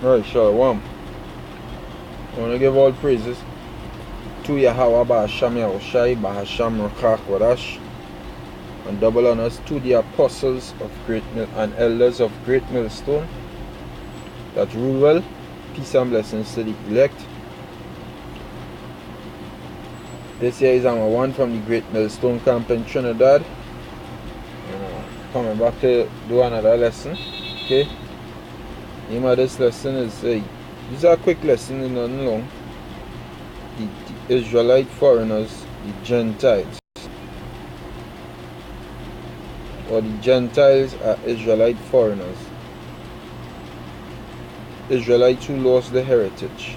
Right, Shalom. I want to give all praises to Yahweh Ba'asham Yahushai, Bahasham Rakach Wadash, and double honors to the apostles of Great Mill and elders of Great Millstone that rule well. Peace and blessings to the elect. This year is our one from the Great Millstone camp in Trinidad. Coming back to do another lesson. Okay. Name of this lesson is this is a quick lesson, in nothing long. The Israelite foreigners, the Gentiles. Or the Gentiles are Israelite foreigners. Israelites who lost the heritage.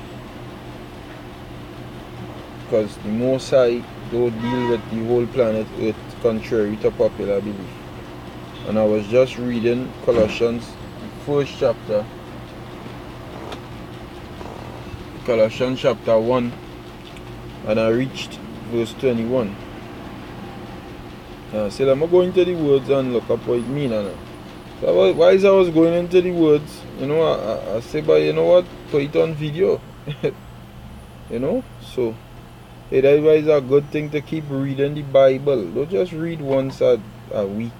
Because the Most High don't deal with the whole planet Earth contrary to popular belief. And I was just reading Colossians, the first chapter. Colossians chapter 1, and I reached verse 21. So I'm going into the words and look up what it means. So why is I was going into the words, I say, but you know what, put it on video. So that is a good thing to keep reading the Bible. Don't just read once a week.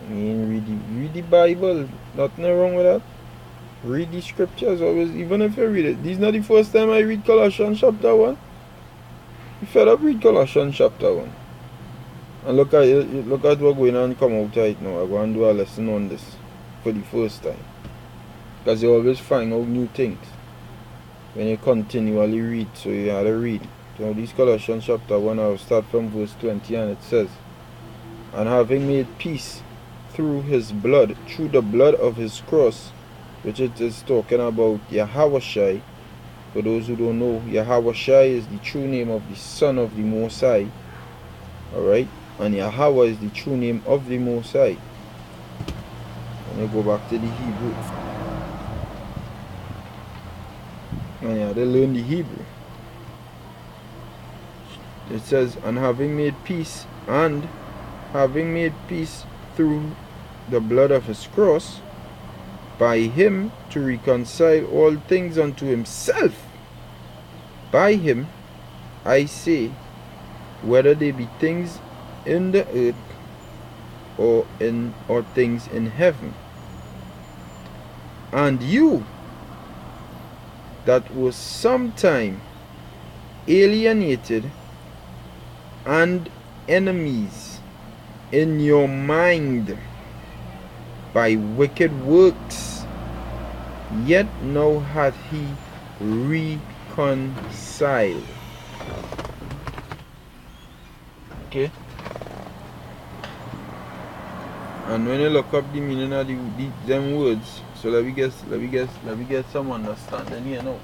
I mean, read the Bible. Nothing wrong with that. Read the scriptures always, even if you read it. This is not the first time I read Colossians chapter 1. You fed up read Colossians chapter 1. And look at what's going on come out right now. I'm going to do a lesson on this for the first time. Because you always find out new things when you continually read. So you have to read. So this Colossians chapter 1, I'll start from verse 20, and it says, "And having made peace through his blood, through the blood of his cross," which it is talking about Yahushai. For those who don't know, Yahushai is the true name of the Son of the Most High. Alright? And Yahweh is the true name of the Most High. Let me go back to the Hebrew. And you have to learn the Hebrew. It says, "And having made peace through the blood of his cross, by him to reconcile all things unto himself. By him, I say, whether they be things in the earth or things in heaven. And you that were sometime alienated and enemies in your mind by wicked works, yet now hath he reconciled." Okay. And when you look up the meaning of them words, so let me get some understanding here now.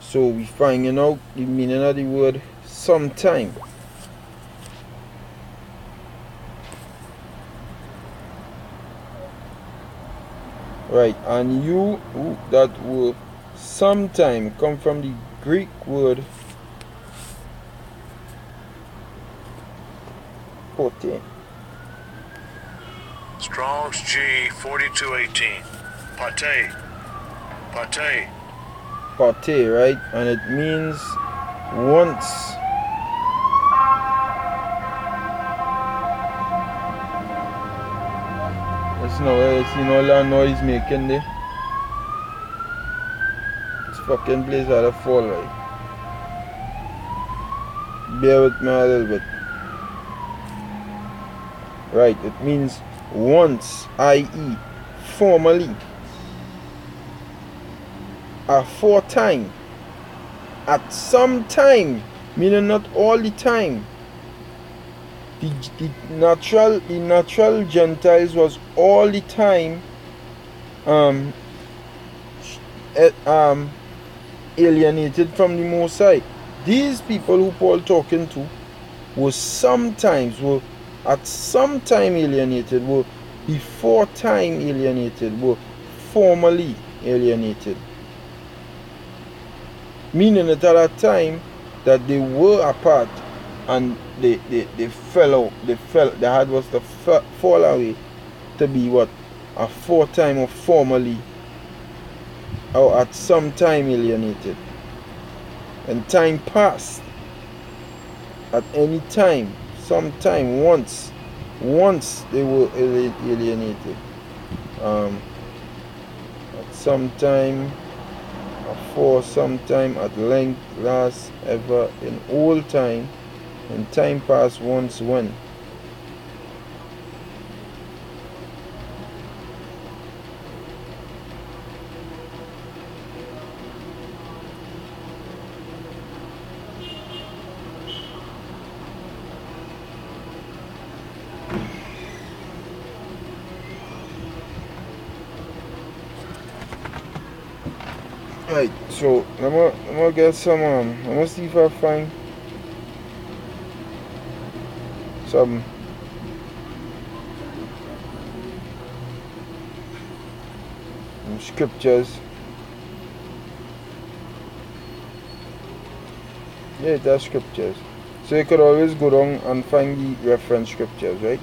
So we finding out the meaning of the word sometime. Right, and you that were sometime come from the Greek word pote. Strong's G 4218. Pate. Pate, right? And it means once. All that noise making there. This fucking place had a fall, right? Bear with me a little bit. Right, it means once, i.e., formerly, aforetime, at some time, meaning not all the time. The natural Gentiles was all the time alienated from the Most High. These people who Paul talking to were at some time alienated, were before time alienated, were formerly alienated. Meaning that at that time that they were apart and they fell out. They had was to fall away to be what? aforetime or formerly, or at some time alienated. And time past, at any time, sometime, once they were alienated. At some time, for some time, at length, last, ever, in all time, in time past, once, when. Right, so I'm gonna get some I'm gonna see if I find some scriptures. Yeah, that's scriptures. So you could always go down and find the reference scriptures, right?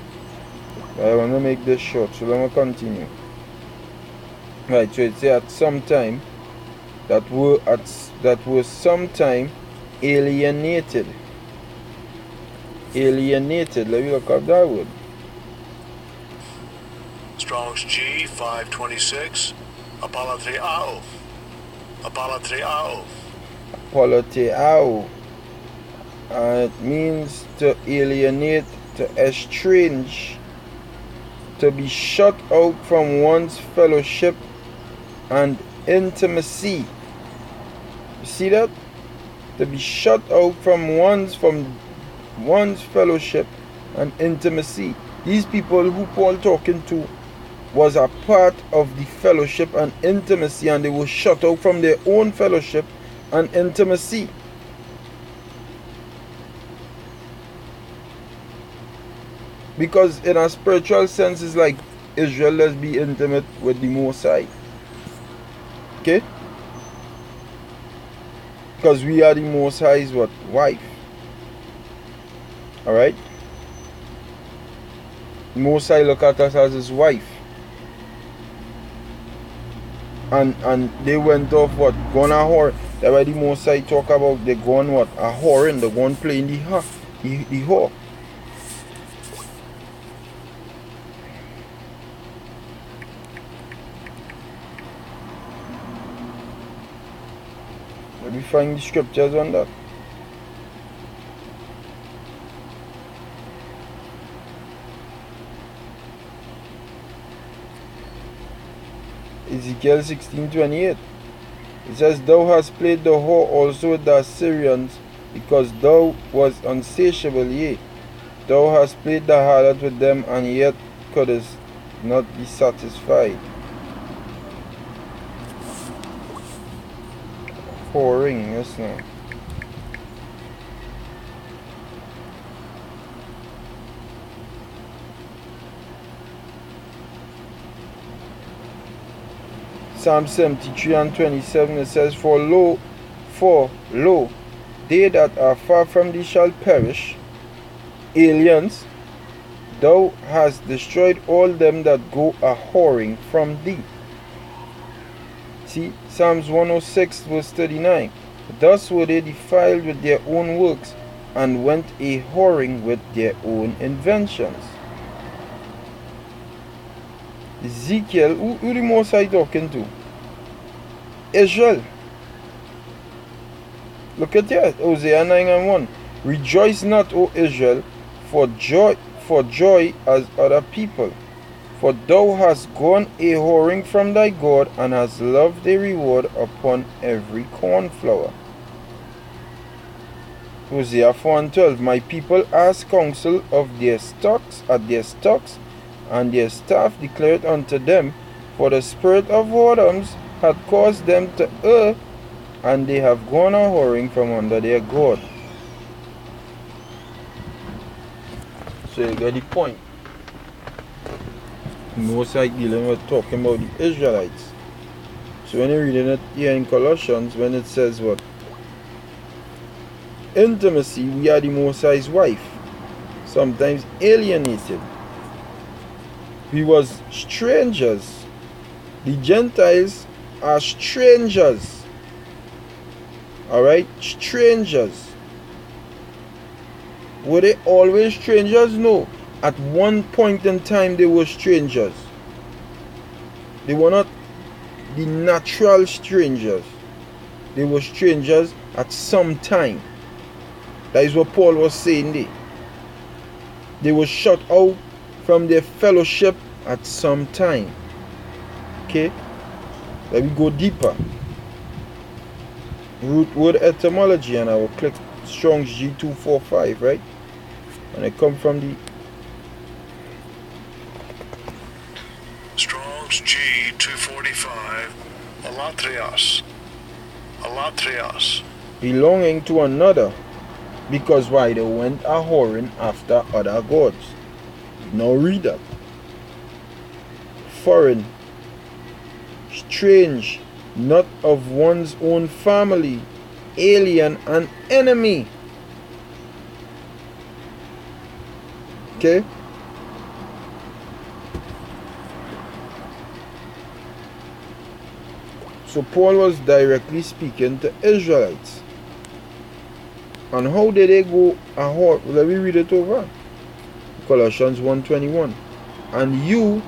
I wanna make this short, so let me continue. Right, so it says at some time that were sometime alienated. Alienated. Let me look up that word. Strong's G 526. Apalatriao. Apalatriao. Apalatriao. It means to alienate, to estrange, to be shut out from one's fellowship and intimacy. You see that? To be shut out from one's fellowship and intimacy. These people who Paul talking to was a part of the fellowship and intimacy, and they were shut out from their own fellowship and intimacy. Because in a spiritual sense, it's like Israel, let's be intimate with the Most High. Okay? Because we are the Most High's what? Wife. Alright? The Most High look at us as his wife. And they went off what? Gone a whore. That's why the Most High talk about they gone what? A whoring. They gone playing the whore. Let me find the scriptures on that. Ezekiel 16:28. It says, Thou hast played the whore also with the Assyrians, because thou was unsatiable, yea. Thou hast played the harlot with them, and yet couldst not be satisfied. Whoring, yes now. Psalm 73:27, it says, For lo, they that are far from thee shall perish. Aliens, thou hast destroyed all them that go a whoring from thee. See, Psalms 106 verse 39. Thus were they defiled with their own works, and went a whoring with their own inventions. Ezekiel, who the Most High talking to? Israel. Look at that, Hosea 9:1. Rejoice not, O Israel, for joy as other people. For thou hast gone a whoring from thy God, and hast loved a reward upon every cornflower. Hosea 4:12. My people ask counsel of their stocks at their stocks, and their staff declared unto them, for the spirit of whoredoms hath caused them to err, and they have gone a whoring from under their God. So you get the point. Most like dealing with talking about the Israelites. So when you're reading it here in Colossians, when it says what? Intimacy, we are the Most High's wife. Sometimes alienated. We was strangers. The Gentiles are strangers. Alright? Strangers. Were they always strangers? No. At one point in time they were strangers. They were not the natural strangers. They were strangers at some time. That is what Paul was saying there. They were shut out from their fellowship at some time. Okay? Let me go deeper. Root word etymology, and I will click Strong's G245, right? And I come from the Strong's G245, alatrios. Alatrios. belonging to another, because why? They went a whoring after other gods. Now read that. Foreign, strange, not of one's own family, alien, and enemy. Okay? So Paul was directly speaking to Israelites. And how did they go a whore? Let me read it over. Colossians 1:21. And you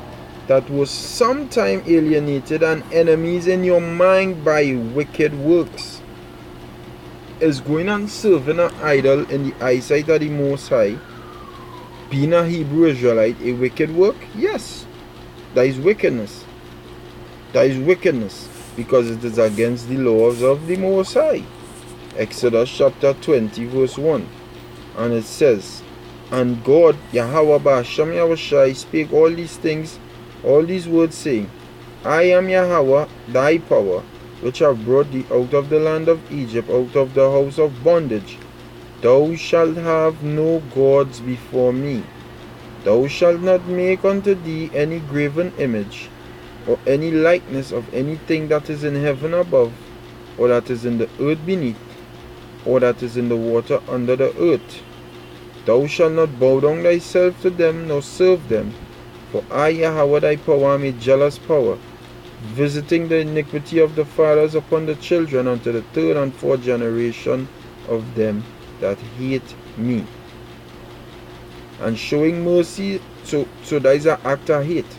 that was sometime alienated and enemies in your mind by wicked works. Is going and serving an idol in the eyesight of the Most High, being a Hebrew Israelite, a wicked work? Yes. That is wickedness. That is wickedness, because it is against the laws of the Most High. Exodus chapter 20 verse 1. And it says, and God, Yahweh Ba'ashem Yahushai, spake all these things, all these words, saying, I am Yahweh, thy power, which have brought thee out of the land of Egypt, out of the house of bondage. Thou shalt have no gods before me. Thou shalt not make unto thee any graven image, or any likeness of anything that is in heaven above, or that is in the earth beneath, or that is in the water under the earth. Thou shalt not bow down thyself to them, nor serve them. For I, Yahweh thy power, am a jealous power, visiting the iniquity of the fathers upon the children unto the third and fourth generation of them that hate me, and showing mercy. So that is an act of hate.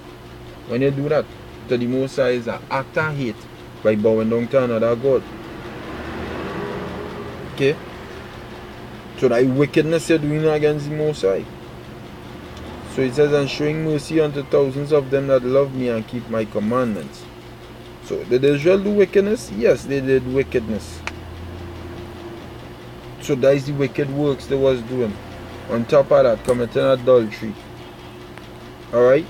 When you do that to the Most High, is an act of hate by bowing down to another God. Okay? So that wickedness you're doing against the Most High. So it says, and showing mercy unto thousands of them that love me and keep my commandments. So did Israel do wickedness? Yes, they did wickedness. So that is the wicked works they was doing. On top of that, committing adultery. Alright?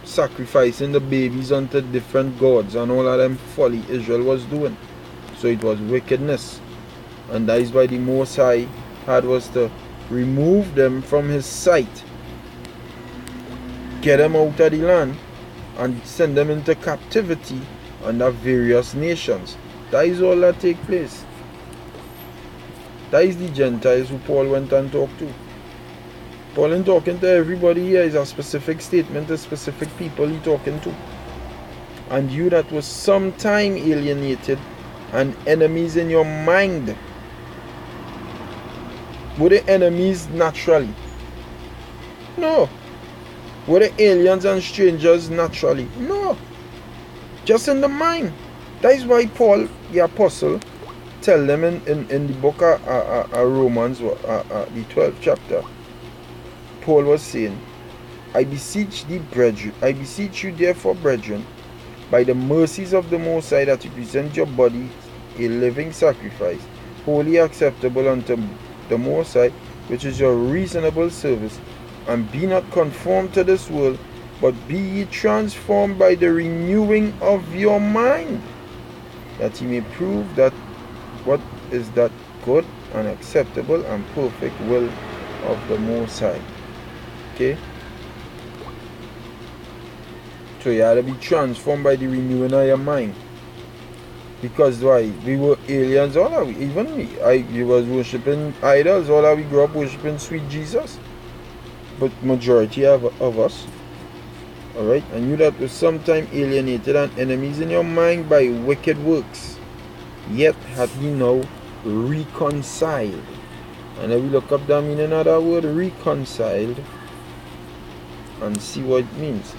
Sacrificing the babies unto different gods and all of them folly Israel was doing. So it was wickedness. And that is why the Most High had was to remove them from his sight, get them out of the land, and send them into captivity under various nations. That is all that take place. That is the Gentiles who Paul went and talked to. Paul ain't talking to everybody here. Is a specific statement to specific people he talking to. And you that was sometime alienated and enemies in your mind. Were they enemies naturally? No. Were they aliens and strangers naturally? No. Just in the mind. That is why Paul, the apostle, tell them in the book of Romans, the 12th chapter, Paul was saying, I beseech thee, brethren, I beseech you therefore, brethren, by the mercies of the Most High, that you present your body a living sacrifice, wholly acceptable unto the Most High, which is your reasonable service. And be not conformed to this world, but be ye transformed by the renewing of your mind, that ye may prove that what is that good and acceptable and perfect will of the Most High. Okay? So you have to be transformed by the renewing of your mind. Because why? We were aliens, all of we. Even me. We was worshipping idols, all of we grew up worshipping sweet Jesus. But majority of us, Alright, and you that were sometime alienated and enemies in your mind by wicked works, yet hath he now reconciled. And then we look up that meaning of that word reconciled and see what it means.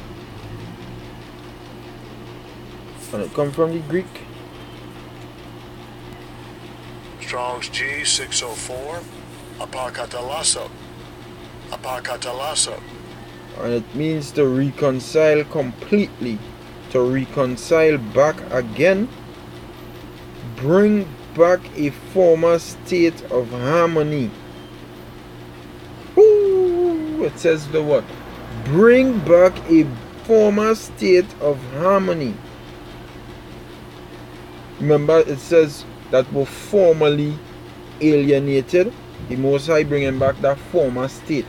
And it comes from the Greek. Strong's G 604. Apakatalasso. Apakatalasso. And it means to reconcile completely, to reconcile back again, bring back a former state of harmony. Ooh, it says the what? Bring back a former state of harmony. Remember, it says that were formerly alienated. The Most High bringing back that former state.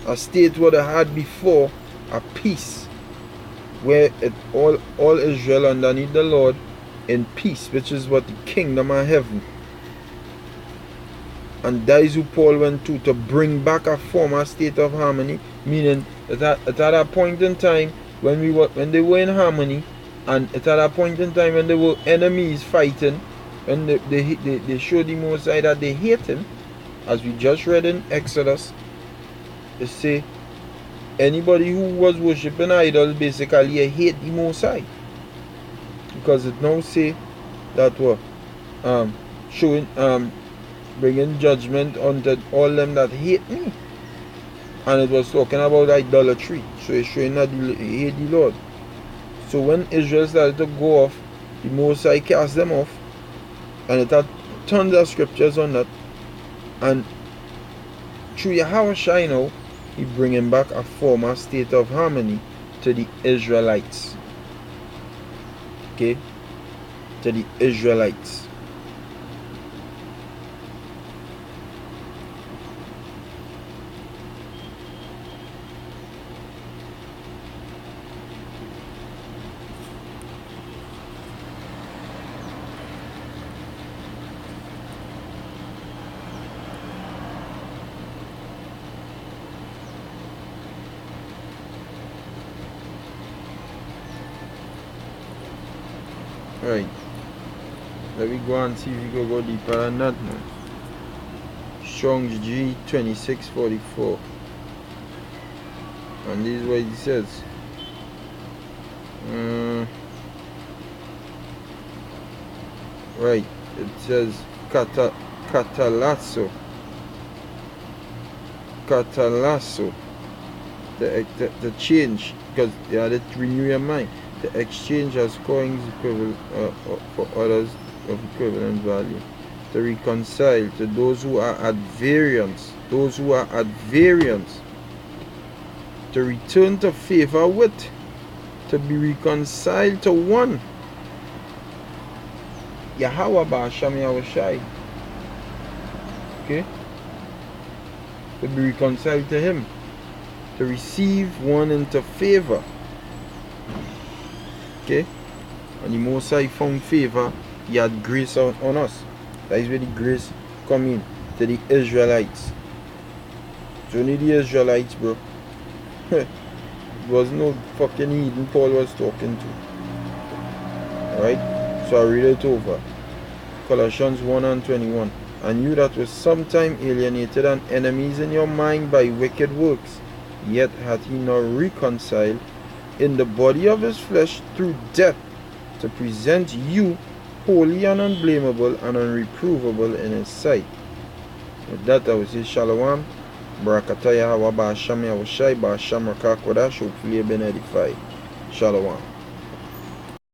A state what they had before, a peace, where all Israel underneath the Lord in peace, which is what the kingdom of heaven. And that is who Paul went to bring back a former state of harmony, meaning that at a point in time when they were in harmony, and at a point in time when they were enemies fighting, and they showed the Most High that they hate him, as we just read in Exodus. They say anybody who was worshipping idols basically hate the Most High, because it now say that what showing bringing judgment unto all them that hate me, and it was talking about idolatry. So it's showing that they hate the Lord. So when Israel started to go off, the Most High cast them off, and it had tons of scriptures on that. And through Yahushua now, he bringing back a former state of harmony to the Israelites. Okay? To the Israelites. Right. Let me go and see if we can go deeper than that now. Strong's G 2644. And this is what it says. Right. It says catalasso. Catalasso. The change, because you had to renew your mind. The exchange as coins equivalent for others of equivalent value. To reconcile to those who are at variance. Those who are at variance. To return to favor with. To be reconciled to one. Yahweh Ba'asham Yahushai. Okay? To be reconciled to him. To receive one into favor. Okay? And the Most High found favor. He had grace on us. That is where the grace come in. To the Israelites. It's only the Israelites, bro. It was no fucking heathen Paul was talking to. Alright? So I read it over. Colossians 1:21. And you that were sometime alienated and enemies in your mind by wicked works, yet hath he now reconciled in the body of his flesh through death, to present you holy and unblameable and unreprovable in his sight. With that I will say Shalom, Barakataya Hawa Ba'asham Yahushai Ba'asham Rakakodash. Hopefully you've been edified. Shalom.